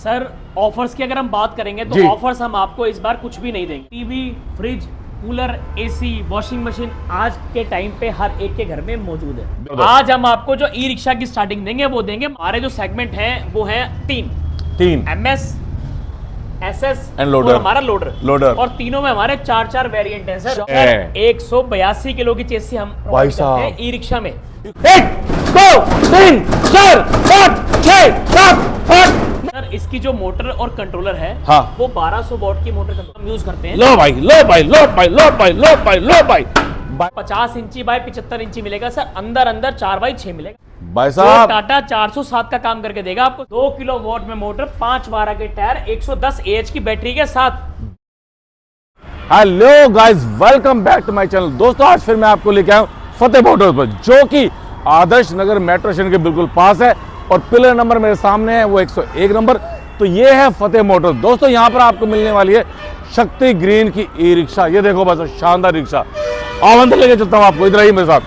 Sir offers की अगर हम बात करेंगे जी। तो ऑफर्स हम आपको इस बार कुछ भी नहीं देंगे। TV, fridge, cooler, AC, washing machine आज के टाइम पे हर एक के घर में मौजूद है। आज हम आपको जो ई रिक्शा की स्टार्टिंग देंगे वो देंगे। हमारे जो सेगमेंट है वो है तीन MS, SS एंड लोडर। और हमारा लोडर और तीनों में हमारे चार वेरिएंट हैं सर। 182 किलो की चेसी हम भाई प्रोवाइड करते हैं ई रिक्शा में। 1 2 3 4 5 6 7 8। सर इसकी जो मोटर और कंट्रोलर है हाँ। वो 1200 वॉट की मोटर हम यूज करते हैं। लो भाई 50 इंची बाय 75 इंची मिलेगा सर। अंदर 4x6 मिलेगा भाई जो साहब। टाटा 407 का काम करके देगा आपको। 2 किलो वॉट में मोटर, 512 के टायर, 110 AH की बैटरी के साथ। Hello guys, welcome back to my channel. दोस्तों आज फिर मैं आपको लेके आया हूं फतेह मोटर्स पर, जो कि आदर्श नगर मेट्रो स्टेशन के बिल्कुल पास है और पिलर नंबर मेरे सामने है वो 101 नंबर। तो ये है फतेह मोटर्स। दोस्तों यहाँ पर आपको मिलने वाली है शक्ति ग्रीन की ई रिक्शा। ये देखो बस, शानदार रिक्शा। आओ अंदर लेके चलता हूँ आपको, इधर आइए मेरे साथ।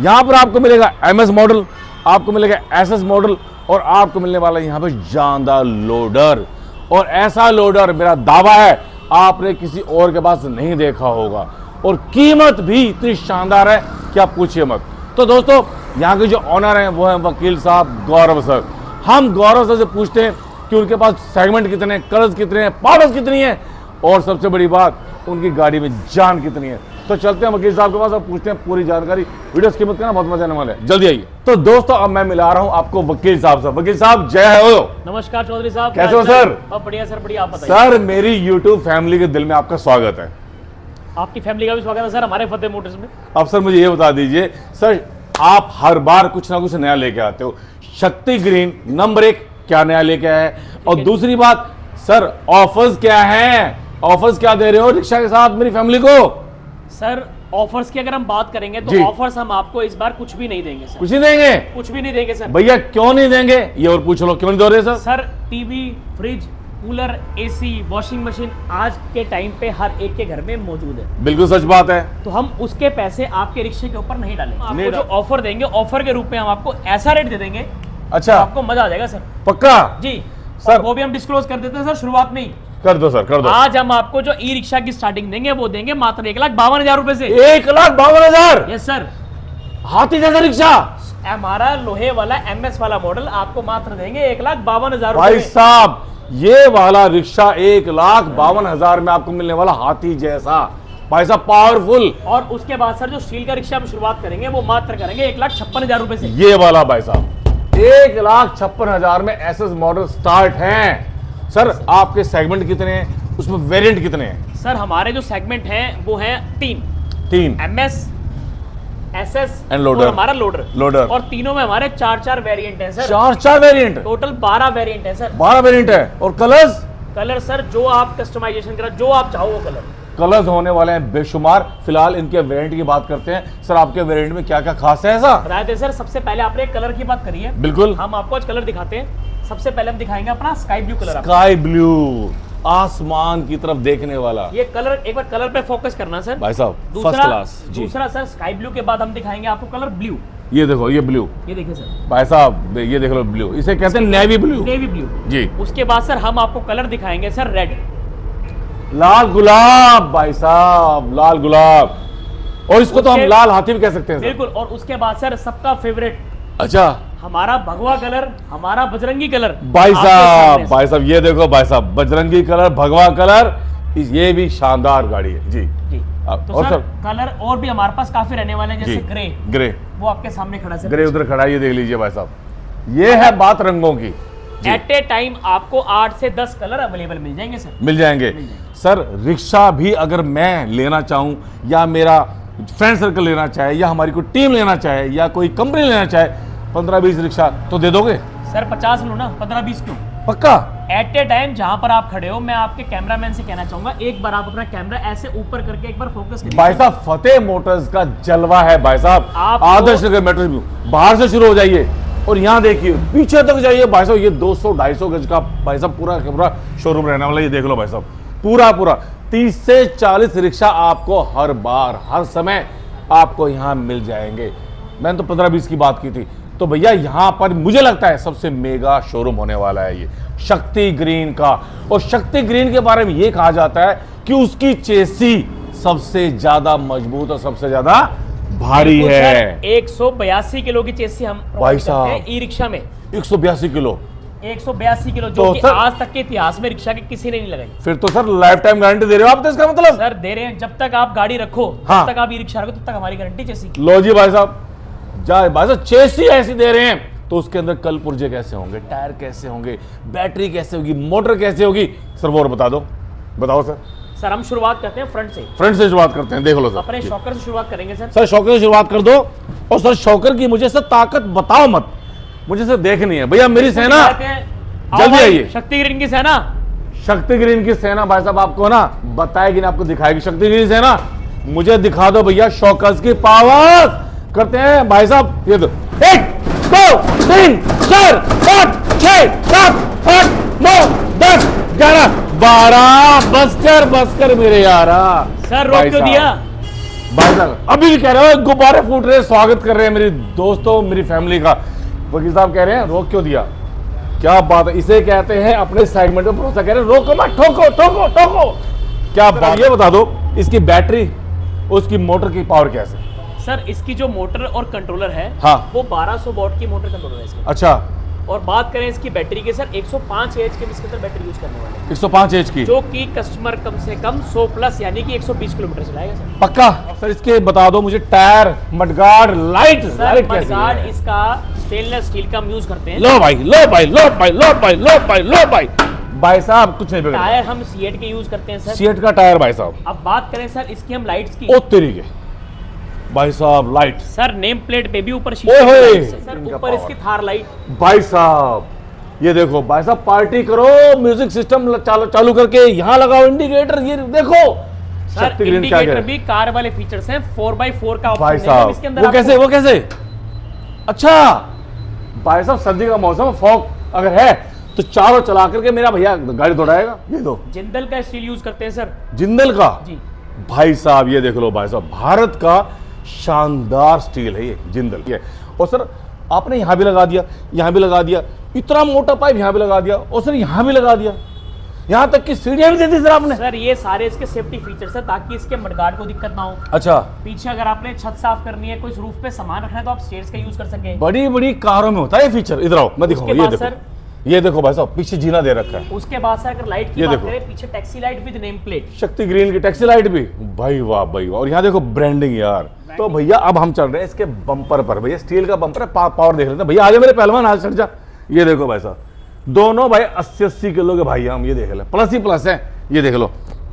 यहाँ पर आपको मिलेगा MS मॉडल, आपको मिलेगा SS मॉडल और आपको मिलने वाला यहाँ पे शानदार लोडर। और ऐसा लोडर मेरा दावा है आपने किसी और के पास नहीं देखा होगा, और कीमत भी इतनी शानदार है कि आप पूछिए मत। तो दोस्तों यहाँ के जो ऑनर हैं वो हैं वकील साहब गौरव सर। हम गौरव सर से पूछते हैं कि उनके पास सेगमेंट कितने हैं, कलर्स कितने हैं, पावर्स कितनी है, और सबसे बड़ी बात उनकी गाड़ी में जान कितनी है। तो चलते हैं वकील साहब के पास और पूछते हैं पूरी जानकारी। वीडियो की कीमत करना बहुत मजा आने वाला है, जल्दी आइए। तो दोस्तों अब मैं मिला रहा हूं आपको वकील साहब से। वकील साहब जय हो। नमस्कार चौधरी साहब, कैसे हो सर? बहुत बढ़िया सर, बढ़िया। आप बताइए। सर मेरी यूट्यूब फैमिली के दिल में आपका स्वागत है। आपकी फैमिली का भी स्वागत है सर हमारे फतेह मोटर्स में। अब सर मुझे ये बता दीजिए सर, आप हर बार कुछ ना कुछ नया लेके आते हो। शक्ति ग्रीन नंबर 1 क्या नया लेके आए हैं, और दूसरी बात सर ऑफर्स क्या हैं, ऑफर्स क्या दे रहे हो रिक्शा के साथ मेरी फैमिली को? सर ऑफर्स की अगर हम बात करेंगे जी। तो ऑफर्स हम आपको इस बार कुछ भी नहीं देंगे सर। कुछ नहीं देंगे? कुछ भी नहीं देंगे सर। भैया क्यों नहीं देंगे ये और पूछ लो, क्यों नहीं दे रहे sir? Sir TV, fridge, cooler, AC, washing machine आज के टाइम पे हर एक के घर में मौजूद है। बिल्कुल सच बात है। तो हम उसके पैसे आपके रिक्शे के ऊपर नहीं डालेंगे। नहीं आपको जो ऑफर देंगे, ऑफर के रूप में हम आपको ऐसा रेट दे देंगे अच्छा आपको मजा आ जाएगा सर। पक्का? जी सर। सर वो भी हम डिस्क्लोज कर देते हैं सर शुरुआत में ही। कर दो सर, कर दो। आज हम आपको जो ई रिक्शा की स्टार्टिंग देंगे वो देंगे मात्र 1,52,000 रुपए से। 1,52,000? Yes sir. हाथी जैसा रिक्शा? हमारा लोहे वाला MS वाला मॉडल आपको मात्र देंगे 1,52,000 भाई रुपए। साहब ये वाला रिक्शा 1,52,000 में आपको मिलने वाला हाथी जैसा, भाई साहब पावरफुल। और उसके बाद सर जो स्टील का रिक्शा हम शुरुआत करेंगे वो मात्र करेंगे 1,56,000 रुपए से। ये वाला भाई साहब 1,56,000 में SS मॉडल स्टार्ट हैं। सर आपके सेगमेंट कितने हैं, उसमें वेरिएंट कितने हैं? सर हमारे जो सेगमेंट हैं वो है तीन MS, SS एंड लोडर। और हमारा लोडर। और तीनों में हमारे चार वेरिएंट हैं सर। चार वेरिएंट? टोटल 12 वेरिएंट है सर। 12 वेरिएंट है। और कलर्स? कलर सर जो आप कस्टमाइजेशन करा, जो आप चाहो वो कलर। कलर्स होने वाले हैं बेशुमार। फिलहाल इनके वेरिएंट की बात करते हैं। सर आपके वेरिएंट में क्या क्या खास है ऐसा? बताते सर। सबसे पहले आपने एक कलर की बात करी है, बिल्कुल। हम आपको आज कलर दिखाते हैं। सबसे पहले हम दिखाएंगे अपना sky blue colour. Sky blue, आसमान की तरफ देखने वाला ये कलर, एक बार कलर पे फोकस करना सर भाई साहब, फर्स्ट क्लास जी। दूसरा सर स्काई ब्लू के बाद हम दिखाएंगे आपको कलर ब्लू। ये देखो ये ब्लू, ये देखिए सर भाई साहब ये देख लो ब्लू, इसे कहते हैं नेवी ब्लू। नेवी ब्लू जी। उसके बाद सर हम आपको कलर दिखाएंगे सर रेड, लाल गुलाब, भाई साहब लाल गुलाब। और इसको तो हम लाल हाथी भी कह सकते हैं सर। बिल्कुल। और उसके बाद सर सबका फेवरेट अच्छा हमारा भगवा कलर, हमारा बजरंगी कलर। भाई आपके साहब, सामने भाई साहब ये देखो भाई साहब, बजरंगी कलर, भगवा कलर, ये भी शानदार गाड़ी है जी। जी। तो और सर सर कलर और भी हमारे पास काफी रहने वाले हैं, जैसे ग्रे। ग्रे, वो आपके सामने खड़ा है सर। ग्रे उधर खड़ा है, ये देख लीजिए भाई साहब। ये है बात रंगों की। एट ए टाइम आपको 8 से 10 कलर अवेलेबल मिल जाएंगे सर। मिल जाएंगे सर। रिक्शा भी अगर मैं लेना चाहूं, या मेरा फ्रेंड सर्कल लेना चाहे, या हमारी कोई टीम लेना चाहे, या कोई कंपनी लेना चाहे, 15-20 रिक्शा तो दे दोगे? सर 50 लो ना, 15-20 क्यों? पक्का? एट ए टाइम जहां पर आप खड़े हो, मैं आपके कैमरामैन से कहना चाहूंगा एक बार आप अपना कैमरा ऐसे ऊपर करके एक बार फोकस करिए। भाई साहब फतेह मोटर्स का जलवा है भाई साहब। आपको- आदर्श नगर मेट्रो स्टेशन बाहर से शुरू हो जाइए और यहाँ देखिए पीछे तक जाइए भाई साहब। ये 200-250 गज का भाई साहब पूरा शोरूम रहने वाला। ये देख लो भाई साहब, पूरा 30 से 40 रिक्शा आपको हर बार हर समय आपको यहाँ मिल जाएंगे। मैंने तो 15-20 की बात की थी। तो भैया यहाँ पर मुझे लगता है सबसे मेगा शोरूम होने वाला है ये शक्ति ग्रीन का। और शक्ति ग्रीन के बारे में ये कहा जाता है कि उसकी चेसी सबसे ज्यादा मजबूत और सबसे ज्यादा भारी है। 182 किलो की चेसी हम भाई साहब ई रिक्शा में 182 किलो 182 किलो, तो जो कि सर- आज तक के इतिहास में रिक्शा के किसी ने नहीं लगाई। फिर तो सर लाइफ टाइम गारंटी दे रहे हो आप, तो इसका मतलब। सर दे रहे हैं, जब तक आप गाड़ी रखो, हाँ। जब तक आप ई रिक्शा रखो, तब तक हमारी गारंटी चेसी की। लो जी भाई साहब, भाई साहब चेसी ऐसी दे रहे हैं तो उसके अंदर कल पुर्जे कैसे होंगे, टायर कैसे होंगे, बैटरी कैसे होगी, मोटर कैसे होगी, सर वो और बता दो। बताओ सर। सर हम शुरुआत करते हैं फ्रंट से, फ्रंट से शुरुआत करते हैं, देख लो सर। अपने शॉकर से शुरुआत करेंगे सर। सर शॉकर से शुरुआत कर दो। और सर शॉकर की मुझे सर ताकत बताओ मत, मुझे सर देखनी है भैया। मेरी सेना कहते हैं, आओ जल्दी भाई, आइए। शक्ति ग्रीन की सेना। शक्ति ग्रीन की सेना भाई साहब आपको ना बताएगी ना, आपको दिखाएगी शक्ति ग्रीन सेना। मुझे दिखा दो भैया शॉकर्स की पावर। करते हैं भाई साहब, ये दो 1 2 3 4 5 6 7 8 9 10 11 12 बस कर मेरे यारा। सर रोक भाई क्यों साहब, दिया? भाई साहब अभी भी कह रहे हो गुब्बारे फूट रहे हैं, स्वागत कर रहे हैं मेरे दोस्तों, मेरी फैमिली का। वकील साहब कह रहे हैं रोक क्यों दिया? क्या बात है, इसे कहते हैं अपने सेगमेंट में भरोसा। कह रहे हैं रोको मत, ठोको ठोको ठोको। क्या बात, ये बता दो इसकी बैटरी उसकी मोटर की पावर कैसे? सर इसकी जो मोटर और कंट्रोलर है, हाँ। वो 1200 वॉट की मोटर कंट्रोलर है इसके। अच्छा, और बात करें इसकी बैटरी के, सर 105 एच के इसके अंदर बैटरी यूज करने वाले हैं, 105 एच की, जो कि कस्टमर कम से कम 100 प्लस यानी कि 120 किलोमीटर चलाएगा सर। पक्का? सर इसके बता दो मुझे टायर, मडगार्ड, लाइट सर कैसी मडगार्ड है? इसका स्टेनलेस स्टील का हम यूज करते हैं। लो भाई लो भाई लो भाई लो भाई लो भाई लो भाई। भाई साहब कुछ नहीं बिगड़ा। टायर हम सीएट के यूज करते हैं सर। सीएट का टायर भाई साहब। अब बात करें सर इसकी हम लाइट्स की, ओ तेरी के भाई साहब लाइट। सर नेम प्लेट पे भी ऊपर ओए शीशे की होए। लाइट्स है, सर इनका ऊपर इसकी power। थार लाइट। भाई साहब ये देखो भाई साहब, पार्टी करो, म्यूजिक सिस्टम चालू करके यहाँ लगाओ इंडिकेटर, ये देखो। सर शक्ति ग्रीन क्या कह इंडिकेटर रहे भी कार वाले फीचर्स हैं, 4x4 का भाई ऑप्शन है साहब? इसके अंदर। वो आपको- कैसे वो कैसे? अच्छा भाई साहब सर्दी का मौसम, फॉग अगर है तो चारों चला करके मेरा भैया गाड़ी दौड़ाएगा। ये दो जिंदल का स्टील यूज करते हैं सर। जिंदल का। जी भाई साहब ये देख लो भाई साहब, भारत का शानदार स्टील है ये जिंदल। ये और सर आपने यहां भी लगा दिया, यहां भी लगा दिया, इतना मोटा पाइप यहां भी लगा दिया, और सर यहां भी लगा दिया, यहां तक कि सीढ़ियां भी दे दी सर आपने। सर ये सारे इसके सेफ्टी फीचर्स है ताकि इसके मडगार्ड को दिक्कत ना हो। अच्छा, पीछे अगर आपने छत साफ करनी है, कोई रूफ पे सामान रखना है, तो आप स्टेयर्स का यूज कर सके। बड़ी बड़ी कारों में होता है ये फीचर। इधर आओ मैं दिखाऊं, उसके ये बाद देखो सर- ये देखो भाई साहब, पीछे जीना दे रखा है। उसके बाद सर अगर लाइट की ये बात देखो। करें, पीछे taxi light with name plate. शक्ति ग्रीन की टैक्सी लाइट भी, भाई वाह भाई वाह। और यहाँ देखो ब्रांडिंग यार। तो भैया अब हम चल रहे हैं इसके बम्पर पर। भैया स्टील का बम्पर है, पावर देख लेते हैं। भैया आगे मेरे पहलवान, आज चढ़ जा। ये देखो भाई साहब, दोनों भाई 80-80 किलो के भाई हम, ये देख ले, प्लस ही प्लस है। ये देख लो,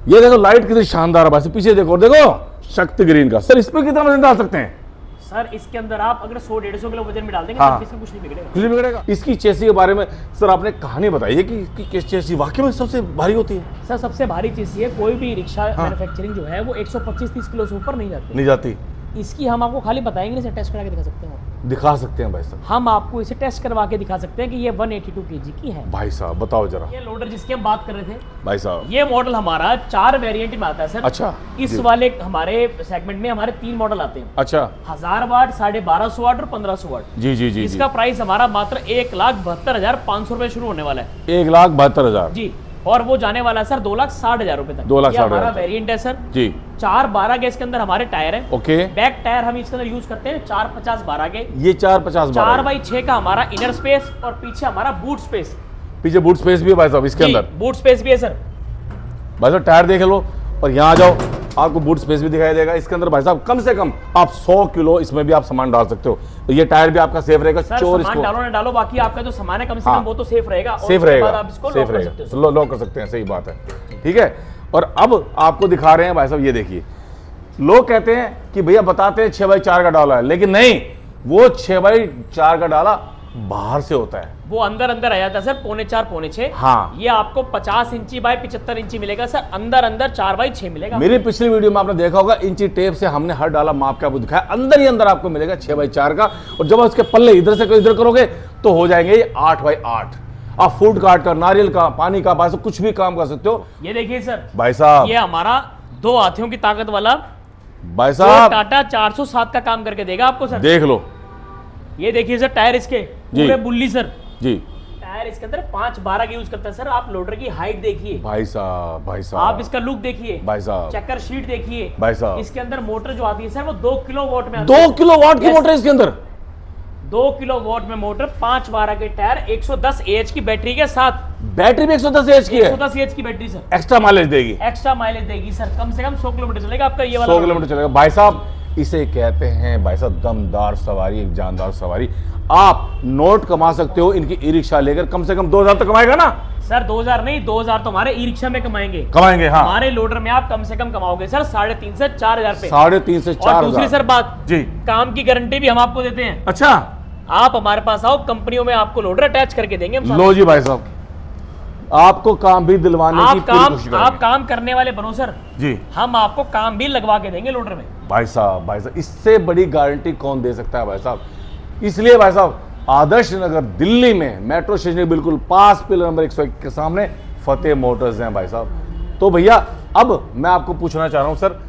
ये देखो लाइट कितनी शानदार है भाई साहब। पीछे देखो, और देखो शक्ति ग्रीन का। सर इसमें कितना वजन डाल सकते हैं? सर इसके अंदर आप अगर 100-150 किलो वजन में डाल देंगे, हाँ। तब इसमें कुछ नहीं बिगड़ेगा। कुछ नहीं बिगड़ेगा। इसकी चेसी के बारे में सर आपने कहानी बताई है कि चेसी वाकई में सबसे भारी होती है? सर सबसे भारी चीज ये, कोई भी रिक्शा हाँ। मैन्युफैक्चरिंग जो है वो 125-30 किलो से ऊपर नहीं जाती। नहीं जाती। इसकी हम आपको खाली बताएंगे नहीं सर, टेस्ट करा के दिखा सकते हैं। दिखा सकते हैं भाई साहब? हम आपको इसे टेस्ट करवा के दिखा सकते हैं कि ये 182 kg की है। भाई साहब बताओ जरा। ये लोडर जिसकी हम बात कर रहे थे, भाई साहब ये मॉडल हमारा 4 वेरिएंट में आता है सर। अच्छा, इस जी। वाले हमारे सेगमेंट में हमारे 3 मॉडल आते हैं, अच्छा 1000 वाट, 1250 वाट और 1500 वाट। जी जी जी इसका प्राइस हमारा मात्र 1,72,500 रुपए शुरू होने वाला है 1,72,000 जी। और वो जाने वाला है सर 2,60,000 रुपए तक। 2,60,000 ये हमारा तक। वेरिएंट है सर। जी 412 के इसके अंदर हमारे टायर है। ओके। बैक टायर हम इसके अंदर यूज करते हैं 450-12 के। ये 450 4x6 का हमारा इनर स्पेस और पीछे हमारा बूट स्पेस। पीछे बूट स्पेस भी है भाई साहब इसके अंदर। बूट स्पेस भी है सर। भाई साहब टायर देख लो, और यहाँ आ जाओ, आपको बूट स्पेस भी दिखाई देगा इसके अंदर। भाई साहब कम से कम आप 100 किलो इसमें भी आप सामान डाल सकते हो। तो ये टायर भी आपका सेफ रहेगा। सर चोर सामान इसको डालो ना डालो, बाकी आपका जो सामान है कम से हाँ। कम वो तो सेफ रहेगा। और सेफ उसके रहेगा, बाद आप इसको सेफ लॉक कर रहेगा, सकते हो। लॉक कर सकते हैं, सही बात है। ठीक है, और अब आपको दिखा रहे हैं भाई साहब, ये देखिए, लोग कहते हैं कि भैया बताते हैं 6x4 का डाला है, लेकिन नहीं, वो 6x4 का डाला बाहर से होता है, वो अंदर अंदर आ जाता है सर, 4.25 4.6। हाँ। ये आपको 50 इंची बाय 75 इंची मिलेगा सर, अंदर अंदर 4x6 मिलेगा। मेरी पिछली वीडियो में आपने देखा होगा, इंची टेप से हमने हर डाला माप के आपको दिखाया, अंदर ही अंदर आपको मिलेगा 6x4 का। और जब आप उसके पल्ले इधर से इधर करोगे तो हो जाएंगे 8x8। आप फूड कार्ट का, नारियल का, पानी का, बाहर से कुछ भी काम कर सकते हो। ये देखिए सर, भाई साहब, ये हमारा 2 हाथियों की ताकत वाला भाई जो साहब टाटा 407 का काम करके देगा आपको सर। देख लो, ये देखिए सर टायर इसके पूरे बुल्ली सर, जी टायर इसके अंदर 512 का यूज करता है सर। आप लोडर की हाइट देखिए भाई साहब, भाई आप साहब, इसका लुक देखिए भाई साहब, चेकर शीट देखिए भाई साहब, इसके अंदर मोटर जो आती है सर वो 2 किलोवाट में आती 2 है। किलोवाट की Yes. मोटर है इसके अंदर। 2 किलोवाट में मोटर, 512 के टायर, 110 एच की बैटरी के साथ। बैटरी भी 110 एच की है, 110 एच की बैटरी सर, एक्स्ट्रा माइलेज देगी, एक्स्ट्रा माइलेज देगी सर। कम से कम 100 किलोमीटर चलेगा आपका ये वाला 100 किलोमीटर चलेगा। भाई साहब इसे कहते हैं भाई साहब दमदार सवारी, एक जानदार सवारी। आप नोट कमा सकते हो इनकी ई रिक्शा लेकर, कम से कम 2000 तो कमाएगा ना सर। 2000 नहीं, 2000 तो हमारे ई रिक्शा में कमाएंगे। कमाएंगे हाँ, हमारे लोडर में आप कम से कम कमाओगे सर 3.5 से 4000 पे। 3.5 से 4 और दूसरी सर बात, जी, काम की गारंटी भी हम आपको देते हैं। अच्छा आप हमारे पास आओ, कंपनियों में आपको लोडर अटैच करके देंगे हम साथ। लो जी भाई साहब, आपको काम भी दिलवाने की पूरी कोशिश करेंगे। आप काम करने वाले बनो सर, जी हम आपको काम भी लगवा के देंगे लोडर में। भाई साहब, भाई साहब इससे बड़ी गारंटी कौन दे सकता है भाई साहब। इसलिए भाई साहब आदर्श नगर दिल्ली में मेट्रो स्टेशन के बिल्कुल पास पिलर नंबर 101 के सामने फतेह मोटर्स हैं भाई साहब। तो भैया अब मैं आपको पूछना चाह रहा हूं सर,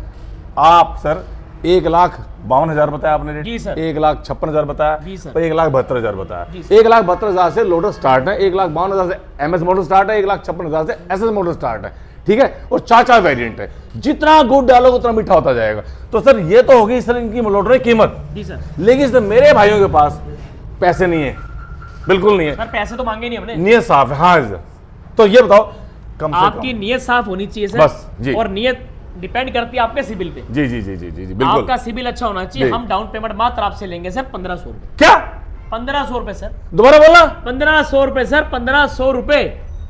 आप सर 1,52,000 बताया आपने रेट, जी सर। 1,56,000 बताया, जी सर। और 1,72,000 बताया। जी सर। 1,72,000 से लोडर स्टार्ट है, 1,52,000 से एमएस मॉडल स्टार्ट है, 1,56,000 से एसएस मॉडल स्टार्ट है, ठीक है। और 4 वेरिएंट है, जितना गुड़ डालोगे उतना मीठा होता जाएगा। तो सर ये तो होगी सर इनकी लोडर की कीमत, जी सर। लेकिन सर मेरे भाइयों के पास पैसे नहीं है, बिल्कुल नहीं है, सर पैसे तो मांगे नहीं हमने। नियत साफ है। हाँ सर, तो ये बताओ कम से आपकी कम, नियत साफ होनी चाहिए सर, बस, जी। और नियत डिपेंड करती है आपके सिबिल पे। जी जी जी जी जी जी बिल्कुल। आपका सिबिल अच्छा होना चाहिए। जी। हम डाउन पेमेंट मात्र आपसे लेंगे सर 1500 रुपए। क्या 1500 रुपए सर, दोबारा बोलना 1500 रुपए सर, 1500 रुपए।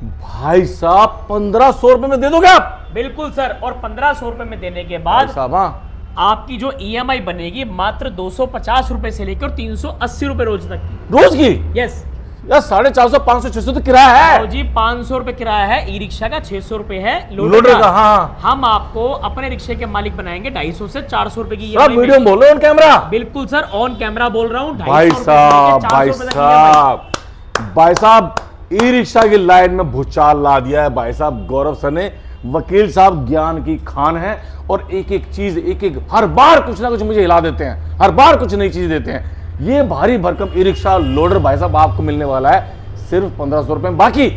भाई साहब 1500 रुपए में दे दोगे आप? बिल्कुल सर, और 1500 रुपए में देने के भाई बाद साहब हाँ, आपकी जो ईएमआई बनेगी मात्र 250 रुपए से लेकर 380 रुपए रोज तक की। रोज की यस यार 450 500 600 तो किराया है तो जी 500 रुपए किराया है, ई रिक्शा का 600 रुपए है, लोडर का। हाँ हम आपको अपने रिक्शे के मालिक बनाएंगे 250 से 400 रुपए की सब EMI में। वीडियो में बोलो ऑन कैमरा। बिल्कुल सर, ऑन कैमरा बोल रहा हूँ। भाई साहब, भाई साहब, भाई साहब ई रिक्शा की लाइन में भूचाल ला दिया है भाई साहब गौरव सर ने। वकील साहब ज्ञान की खान है, और एक एक चीज हर बार कुछ ना कुछ मुझे हिला देते हैं, हर बार कुछ नई चीज देते हैं। ये भारी भरकम ई रिक्शा लोडर भाई साहब आपको मिलने वाला है सिर्फ 1500 रुपए में। बाकी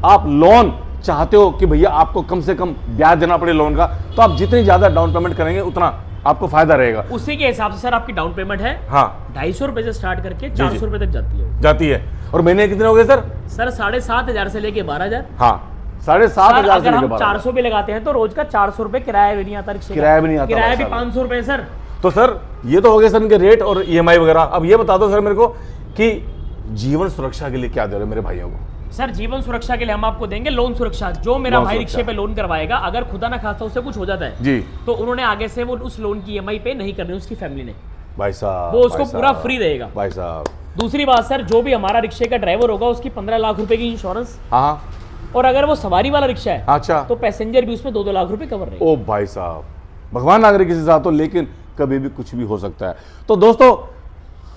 आप लोन चाहते हो कि भैया आपको कम से कम ब्याज देना पड़े लोन का, तो आप जितनी ज्यादा डाउन पेमेंट करेंगे उतना आपको फायदा रहेगा। उसी के हिसाब से सर आपकी डाउन पेमेंट है हाँ 250 रुपए से स्टार्ट करके 400 रुपए तक जाती है। और महीने कितने हो गए सर? सर 7,500 से लेके 12,000। हाँ 7,500 से अगर हम लेके 400 भी लगाते हैं तो रोज का 400 रुपए किराया भी नहीं आता रिक्शे का। किराया भी नहीं आता किराया भी भाई साहब। 500 रुपए सर। तो सर ये तो हो गए सर इनके रेट और ईएमआई वगैरह। अब ये बता दो सर मेरे को कि जीवन सुरक्षा के लिए क्या दे रहे हो मेरे भाइयों को? सर जीवन सुरक्षा के लिए हम आपको देंगे लोन सुरक्षा। जो मेरा लोन भाई सुरक्षा। रिक्शे पे लोन करवाएगा, अगर खुदा ना खास्ता उससे कुछ हो जाता है जी तो उन्होंने आगे से वो उस लोन की ईएमआई पे नहीं करनी, उसकी फैमिली ने, भाई साहब, वो उसको भाई पूरा साहब, फ्री रहेगा। भाई साहब। दूसरी बात सर, जो भी हमारा रिक्शे का ड्राइवर होगा उसकी 15 लाख रुपए की इंश्योरेंस, हाँ और अगर वो सवारी वाला रिक्शा है अच्छा, तो पैसेंजर भी उसमें 2-2 लाख रुपए कवर रहेगा। ओ भाई साहब, भगवान नागरिक किसी साथ हो, लेकिन कभी भी कुछ भी हो सकता है। तो दोस्तों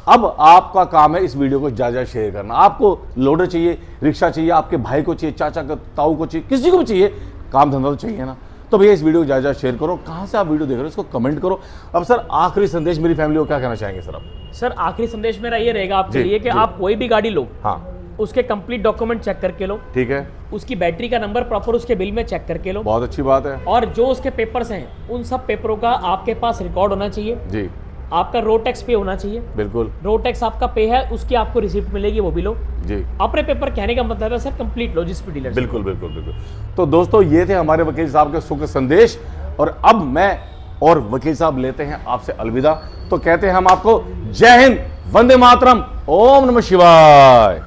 अब आपका काम है इस वीडियो को ज्यादा शेयर करना। आपको लोडर चाहिए, रिक्शा चाहिए, आपके भाई को चाहिए, चाचा को, ताऊ को चाहिए, किसी को भी चाहिए, काम धंधा तो चाहिए ना। तो भैया इस वीडियो को ज्यादा शेयर करो। कहाँ से आप वीडियो देख रहे हो इसको कमेंट करो। अब सर आखिरी संदेश मेरी फैमिली को क्या कहना चाहेंगे सर आप? सर आखिरी संदेश मेरा ये रहेगा आपके जी, लिए कि जी। आप कोई भी गाड़ी लो, हाँ उसके कंप्लीट डॉक्यूमेंट चेक करके लो, ठीक है, उसकी बैटरी का नंबर प्रॉपर उसके बिल में चेक करके लो, बहुत अच्छी बात है और जो उसके पेपर्स हैं उन सब पेपरों का आपके पास रिकॉर्ड होना चाहिए। जी, आपका रोड टैक्स पे होना चाहिए, बिल्कुल रोड टैक्स आपका पे है, उसकी आपको रिसिप्ट मिलेगी, वो भी लो। जी, अपने पेपर कहने का मतलब है सर कंप्लीट लो जिस भी डीलर से। बिल्कुल बिल्कुल बिल्कुल। तो दोस्तों ये थे हमारे वकील साहब के सुख संदेश, और अब मैं और वकील साहब लेते हैं आपसे अलविदा। तो कहते हैं हम आपको जय हिंद, वंदे मातरम, ओम नमः शिवाय।